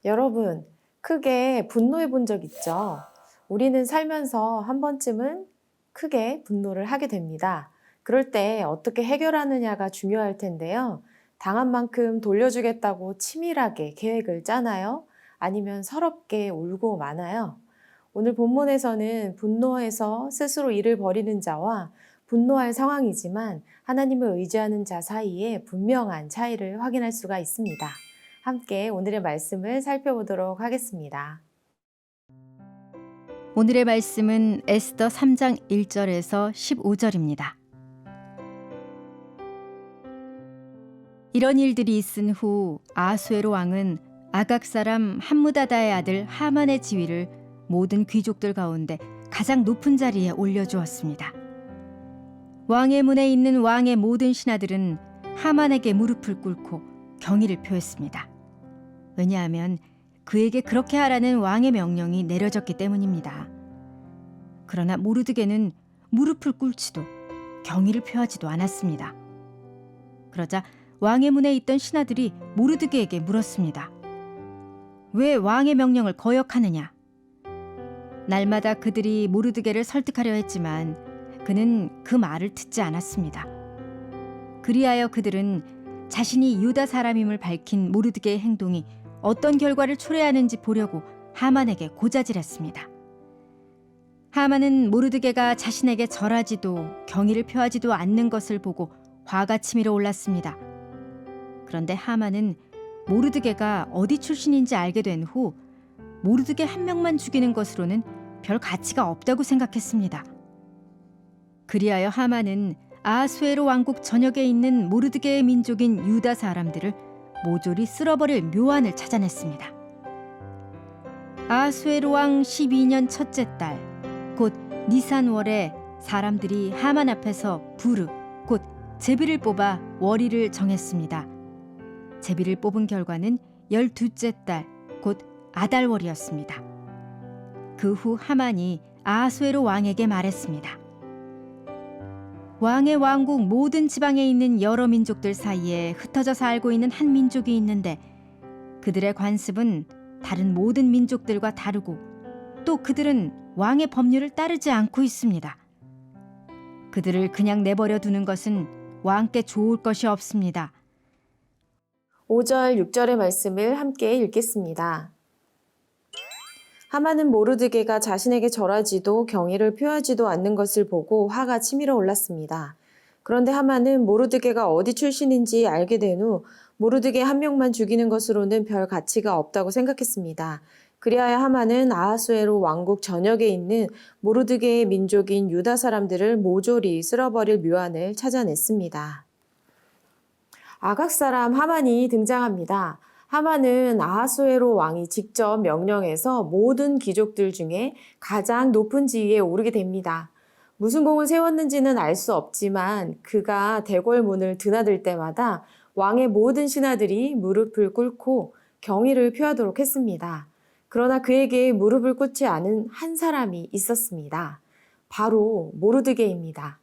여러분, 크게 분노해 본 적 있죠? 우리는 살면서 한 번쯤은 크게 분노를 하게 됩니다. 그럴 때 어떻게 해결하느냐가 중요할 텐데요. 당한 만큼 돌려주겠다고 치밀하게 계획을 짜나요? 아니면 서럽게 울고 마나요? 오늘 본문에서는 분노해서 스스로 일을 벌이는 자와 분노할 상황이지만 하나님을 의지하는 자 사이에 분명한 차이를 확인할 수가 있습니다. 함께 오늘의 말씀을 살펴보도록 하겠습니다. 오늘의 말씀은 에스더 3장 1절에서 15절입니다. 이런 일들이 있은 후 아수에로 왕은 아각 사람 함무다다의 아들 하만의 지위를 모든 귀족들 가운데 가장 높은 자리에 올려주었습니다. 왕의 문에 있는 왕의 모든 신하들은 하만에게 무릎을 꿇고 경의를 표했습니다. 왜냐하면 그에게 그렇게 하라는 왕의 명령이 내려졌기 때문입니다. 그러나 모르드게는 무릎을 꿇지도 경의를 표하지도 않았습니다. 그러자 왕의 문에 있던 신하들이 모르드게에게 물었습니다. 왜 왕의 명령을 거역하느냐? 날마다 그들이 모르드게를 설득하려 했지만 그는 그 말을 듣지 않았습니다. 그리하여 그들은 자신이 유다 사람임을 밝힌 모르드게의 행동이 어떤 결과를 초래하는지 보려고 하만에게 고자질했습니다. 하만은 모르드게가 자신에게 절하지도 경의를 표하지도 않는 것을 보고 화가 치밀어 올랐습니다. 그런데 하만은 모르드게가 어디 출신인지 알게 된 후 모르드게 한 명만 죽이는 것으로는 별 가치가 없다고 생각했습니다. 그리하여 하만은 아하수에로 왕국 전역에 있는 모르드게의 민족인 유다 사람들을 모조리 쓸어버릴 묘안을 찾아냈습니다. 아하수에로 왕 12년 첫째 달, 곧 니산월에 사람들이 하만 앞에서 부르, 곧 제비를 뽑아 월일을 정했습니다. 제비를 뽑은 결과는 12째 달, 곧 아달월이었습니다. 그 후 하만이 아하수에로 왕에게 말했습니다. 왕의 왕국 모든 지방에 있는 여러 민족들 사이에 흩어져 살고 있는 한 민족이 있는데 그들의 관습은 다른 모든 민족들과 다르고 또 그들은 왕의 법률을 따르지 않고 있습니다. 그들을 그냥 내버려 두는 것은 왕께 좋을 것이 없습니다. 5절, 6절의 말씀을 함께 읽겠습니다. 하만은 모르드게가 자신에게 절하지도 경의를 표하지도 않는 것을 보고 화가 치밀어 올랐습니다. 그런데 하만은 모르드게가 어디 출신인지 알게 된 후 모르드게 한 명만 죽이는 것으로는 별 가치가 없다고 생각했습니다. 그리하여 하만은 아하수에로 왕국 전역에 있는 모르드게의 민족인 유다 사람들을 모조리 쓸어버릴 묘안을 찾아냈습니다. 아각 사람 하만이 등장합니다. 하만은 아하수에로 왕이 직접 명령해서 모든 귀족들 중에 가장 높은 지위에 오르게 됩니다. 무슨 공을 세웠는지는 알 수 없지만 그가 대궐문을 드나들 때마다 왕의 모든 신하들이 무릎을 꿇고 경의를 표하도록 했습니다. 그러나 그에게 무릎을 꿇지 않은 한 사람이 있었습니다. 바로 모르드게입니다.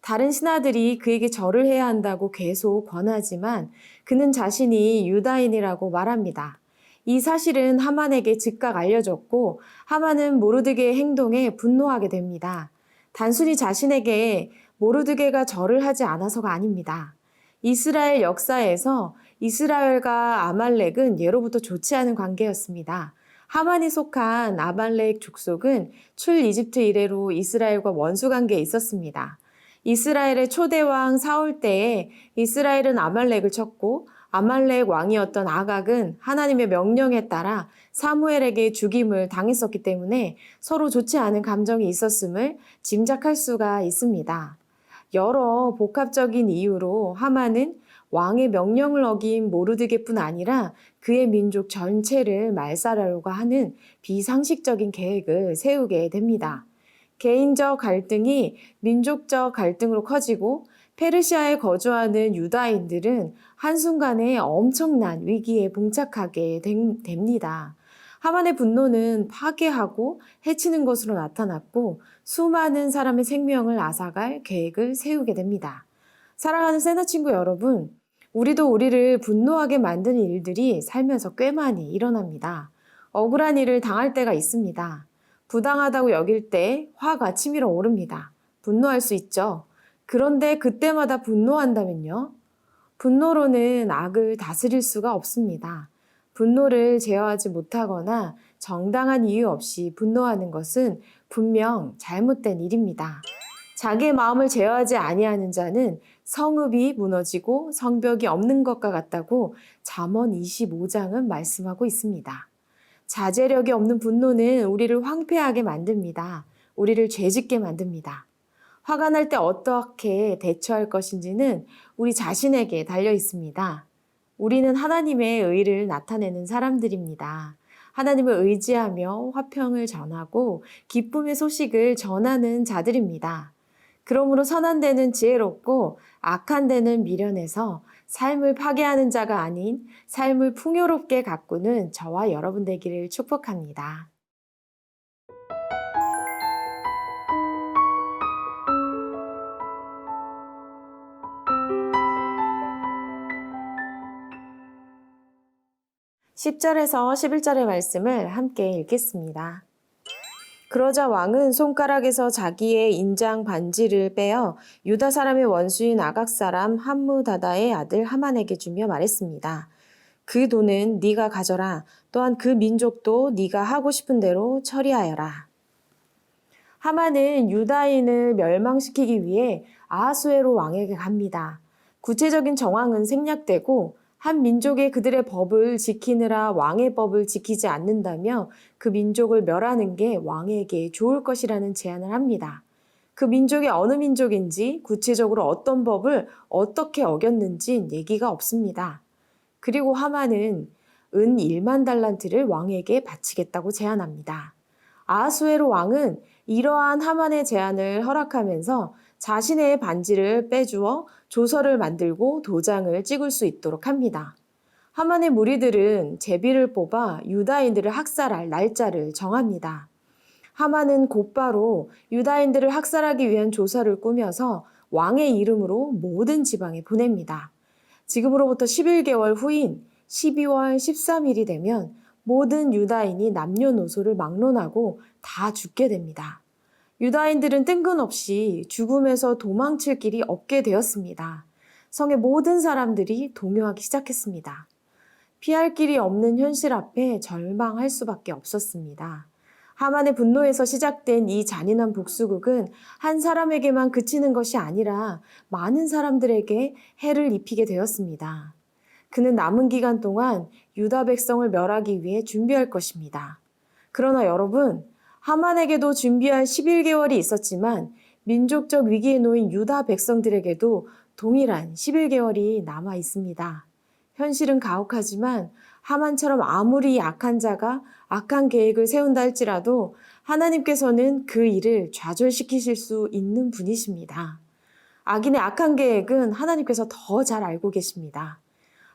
다른 신하들이 그에게 절을 해야 한다고 계속 권하지만 그는 자신이 유다인이라고 말합니다. 이 사실은 하만에게 즉각 알려졌고 하만은 모르드게의 행동에 분노하게 됩니다. 단순히 자신에게 모르드게가 절을 하지 않아서가 아닙니다. 이스라엘 역사에서 이스라엘과 아말렉은 예로부터 좋지 않은 관계였습니다. 하만이 속한 아말렉 족속은 출 이집트 이래로 이스라엘과 원수 관계에 있었습니다. 이스라엘의 초대왕 사울 때에 이스라엘은 아말렉을 쳤고 아말렉 왕이었던 아각은 하나님의 명령에 따라 사무엘에게 죽임을 당했었기 때문에 서로 좋지 않은 감정이 있었음을 짐작할 수가 있습니다. 여러 복합적인 이유로 하만은 왕의 명령을 어긴 모르드게뿐 아니라 그의 민족 전체를 말살하려고 하는 비상식적인 계획을 세우게 됩니다. 개인적 갈등이 민족적 갈등으로 커지고 페르시아에 거주하는 유다인들은 한순간에 엄청난 위기에 봉착하게 됩니다. 하만의 분노는 파괴하고 해치는 것으로 나타났고 수많은 사람의 생명을 앗아갈 계획을 세우게 됩니다. 사랑하는 세나 친구 여러분, 우리도 우리를 분노하게 만드는 일들이 살면서 꽤 많이 일어납니다. 억울한 일을 당할 때가 있습니다. 부당하다고 여길 때 화가 치밀어 오릅니다. 분노할 수 있죠. 그런데 그때마다 분노한다면요? 분노로는 악을 다스릴 수가 없습니다. 분노를 제어하지 못하거나 정당한 이유 없이 분노하는 것은 분명 잘못된 일입니다. 자기의 마음을 제어하지 아니하는 자는 성읍이 무너지고 성벽이 없는 것과 같다고 잠언 25장은 말씀하고 있습니다. 자제력이 없는 분노는 우리를 황폐하게 만듭니다. 우리를 죄짓게 만듭니다. 화가 날 때 어떻게 대처할 것인지는 우리 자신에게 달려 있습니다. 우리는 하나님의 의를 나타내는 사람들입니다. 하나님을 의지하며 화평을 전하고 기쁨의 소식을 전하는 자들입니다. 그러므로 선한 데는 지혜롭고 악한 데는 미련해서 삶을 파괴하는 자가 아닌 삶을 풍요롭게 가꾸는 저와 여러분 되기를 축복합니다. (10절에서 11절의) 말씀을 함께 읽겠습니다. 그러자 왕은 손가락에서 자기의 인장 반지를 빼어 유다 사람의 원수인 아각 사람 함무다다의 아들 하만에게 주며 말했습니다. 그 돈은 네가 가져라. 또한 그 민족도 네가 하고 싶은 대로 처리하여라. 하만은 유다인을 멸망시키기 위해 아하수에로 왕에게 갑니다. 구체적인 정황은 생략되고 한 민족이 그들의 법을 지키느라 왕의 법을 지키지 않는다며 그 민족을 멸하는 게 왕에게 좋을 것이라는 제안을 합니다. 그 민족이 어느 민족인지 구체적으로 어떤 법을 어떻게 어겼는지 얘기가 없습니다. 그리고 하만은 은 1만 달란트를 왕에게 바치겠다고 제안합니다. 아하수에로 왕은 이러한 하만의 제안을 허락하면서 자신의 반지를 빼주어 조서를 만들고 도장을 찍을 수 있도록 합니다. 하만의 무리들은 제비를 뽑아 유다인들을 학살할 날짜를 정합니다. 하만은 곧바로 유다인들을 학살하기 위한 조서를 꾸며서 왕의 이름으로 모든 지방에 보냅니다. 지금으로부터 11개월 후인 12월 13일이 되면 모든 유다인이 남녀노소를 막론하고 다 죽게 됩니다. 유다인들은 뜬금없이 죽음에서 도망칠 길이 없게 되었습니다. 성의 모든 사람들이 동요하기 시작했습니다. 피할 길이 없는 현실 앞에 절망할 수밖에 없었습니다. 하만의 분노에서 시작된 이 잔인한 복수극은 한 사람에게만 그치는 것이 아니라 많은 사람들에게 해를 입히게 되었습니다. 그는 남은 기간 동안 유다 백성을 멸하기 위해 준비할 것입니다. 그러나 여러분, 하만에게도 준비할 11개월이 있었지만 민족적 위기에 놓인 유다 백성들에게도 동일한 11개월이 남아 있습니다. 현실은 가혹하지만 하만처럼 아무리 악한 자가 악한 계획을 세운다 할지라도 하나님께서는 그 일을 좌절시키실 수 있는 분이십니다. 악인의 악한 계획은 하나님께서 더 잘 알고 계십니다.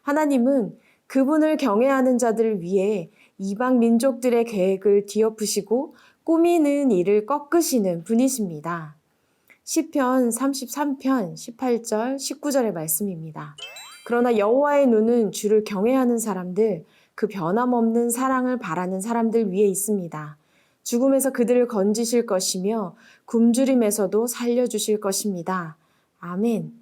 하나님은 그분을 경외하는 자들을 위해 이방 민족들의 계획을 뒤엎으시고 꾸미는 일을 꺾으시는 분이십니다. 시편 33편 18절 19절의 말씀입니다. 그러나 여호와의 눈은 주를 경외하는 사람들, 그 변함없는 사랑을 바라는 사람들 위에 있습니다. 죽음에서 그들을 건지실 것이며 굶주림에서도 살려주실 것입니다. 아멘.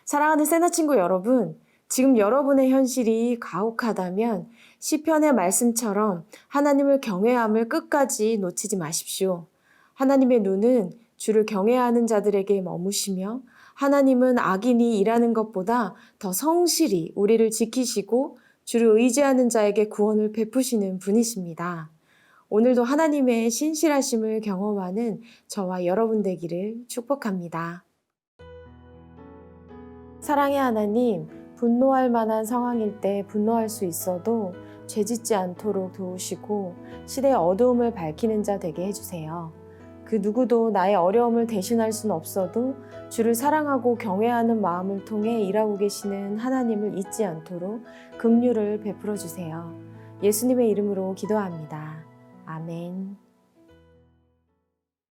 사랑하는 세나 친구 여러분, 지금 여러분의 현실이 가혹하다면 시편의 말씀처럼 하나님을 경외함을 끝까지 놓치지 마십시오. 하나님의 눈은 주를 경외하는 자들에게 머무시며 하나님은 악인이 일하는 것보다 더 성실히 우리를 지키시고 주를 의지하는 자에게 구원을 베푸시는 분이십니다. 오늘도 하나님의 신실하심을 경험하는 저와 여러분 되기를 축복합니다. 사랑의 하나님, 분노할 만한 상황일 때 분노할 수 있어도 죄짓지 않도록 도우시고 시대의 어두움을 밝히는 자 되게 해주세요. 그 누구도 나의 어려움을 대신할 수는 없어도 주를 사랑하고 경외하는 마음을 통해 일하고 계시는 하나님을 잊지 않도록 긍휼을 베풀어 주세요. 예수님의 이름으로 기도합니다. 아멘.